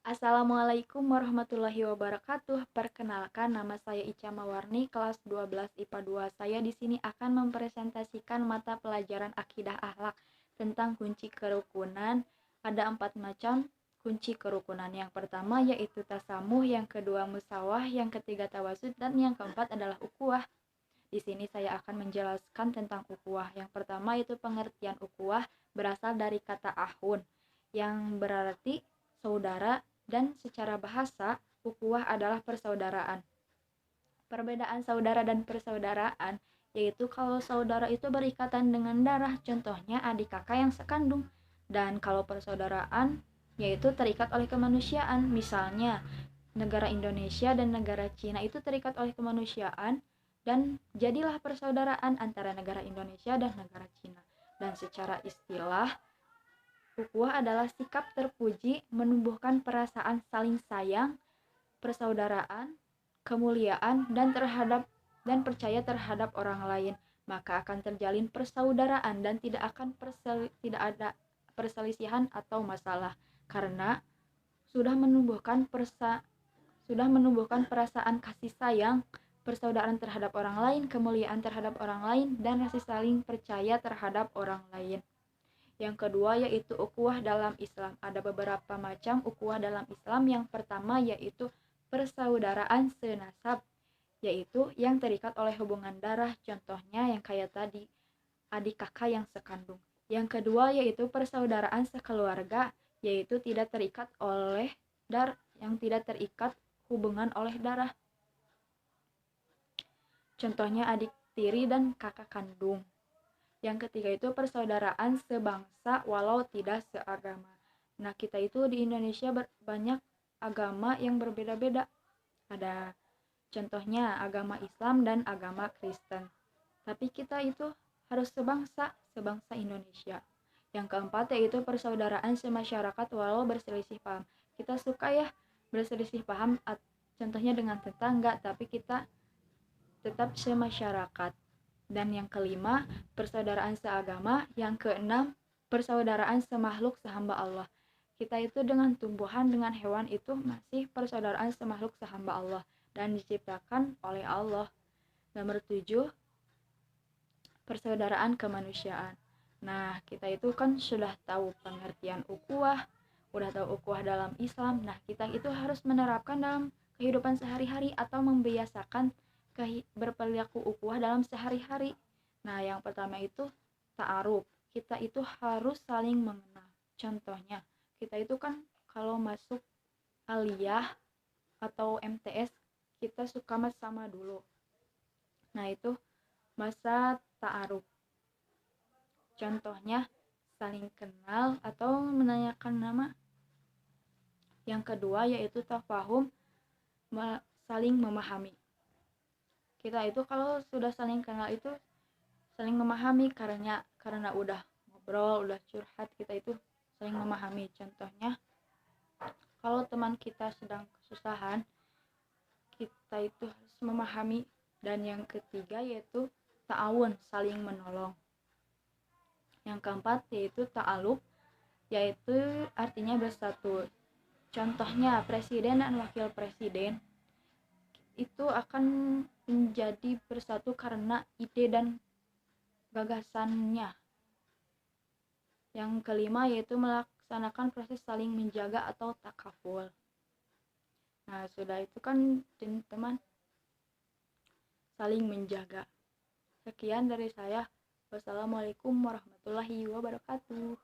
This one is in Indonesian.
Assalamualaikum warahmatullahi wabarakatuh. Perkenalkan, nama saya Ica Mawarni, kelas 12 IPA 2. Saya di sini akan mempresentasikan mata pelajaran akidah akhlak tentang kunci kerukunan. Ada 4 macam kunci kerukunan. Yang pertama yaitu tasamuh, yang kedua musawah, yang ketiga tawasud, dan yang keempat adalah ukhuwah. Di sini saya akan menjelaskan tentang ukhuwah. Yang pertama itu pengertian ukhuwah berasal dari kata ahun yang berarti saudara, dan secara bahasa ukhuwah adalah persaudaraan. Perbedaan saudara dan persaudaraan yaitu kalau saudara itu berikatan dengan darah, contohnya adik kakak yang sekandung. Dan kalau persaudaraan yaitu terikat oleh kemanusiaan, misalnya negara Indonesia dan negara Cina itu terikat oleh kemanusiaan dan jadilah persaudaraan antara negara Indonesia dan negara Cina. Dan secara istilah, ukhuwah adalah sikap terpuji menumbuhkan perasaan saling sayang, persaudaraan, kemuliaan, dan percaya terhadap orang lain. Maka akan terjalin persaudaraan dan tidak ada perselisihan atau masalah karena sudah menumbuhkan perasaan kasih sayang, persaudaraan terhadap orang lain, kemuliaan terhadap orang lain, dan rasa saling percaya terhadap orang lain. Yang kedua yaitu ukhuwah dalam Islam. Ada beberapa macam ukhuwah dalam Islam. Yang pertama yaitu persaudaraan senasab, yaitu yang terikat oleh hubungan darah, contohnya yang kayak tadi, adik kakak yang sekandung. Yang kedua yaitu persaudaraan sekeluarga, yaitu tidak terikat hubungan oleh darah. Contohnya adik tiri dan kakak kandung. Yang ketiga itu persaudaraan sebangsa walau tidak seagama. Nah, kita itu di Indonesia banyak agama yang berbeda-beda. Ada contohnya agama Islam dan agama Kristen. Tapi kita itu harus sebangsa Indonesia. Yang keempat yaitu persaudaraan semasyarakat walau berselisih paham. Kita suka ya berselisih paham, contohnya dengan tetangga, tapi kita tetap semasyarakat. Dan yang kelima, persaudaraan seagama. Yang keenam, persaudaraan semakhluk sehamba Allah. Kita itu dengan tumbuhan, dengan hewan itu masih persaudaraan semakhluk sehamba Allah dan diciptakan oleh Allah. Nomor 7, persaudaraan kemanusiaan. Nah, kita itu kan sudah tahu pengertian ukhuwah, udah tahu ukhuwah dalam Islam. Nah, kita itu harus menerapkan dalam kehidupan sehari-hari atau membiasakan berperilaku ukhuwah dalam sehari-hari. Nah, yang pertama itu ta'aruf. Kita itu harus saling mengenal. Contohnya, kita itu kan kalau masuk aliyah atau MTS, kita suka sama dulu. Nah, itu masa ta'aruf. Contohnya, saling kenal atau menanyakan nama. Yang kedua yaitu tafahum, saling memahami. Kita itu kalau sudah saling kenal itu saling memahami karena udah ngobrol, udah curhat, kita itu saling memahami. Contohnya kalau teman kita sedang kesusahan, kita itu harus memahami. Dan yang ketiga yaitu ta'awun, saling menolong. Yang keempat yaitu ta'aluf, yaitu artinya bersatu. Contohnya presiden dan wakil presiden itu akan menjadi bersatu karena ide dan gagasannya. Yang kelima yaitu melaksanakan proses saling menjaga atau takaful. Nah, sudah itu kan teman-teman saling menjaga. Sekian dari saya. Wassalamualaikum warahmatullahi wabarakatuh.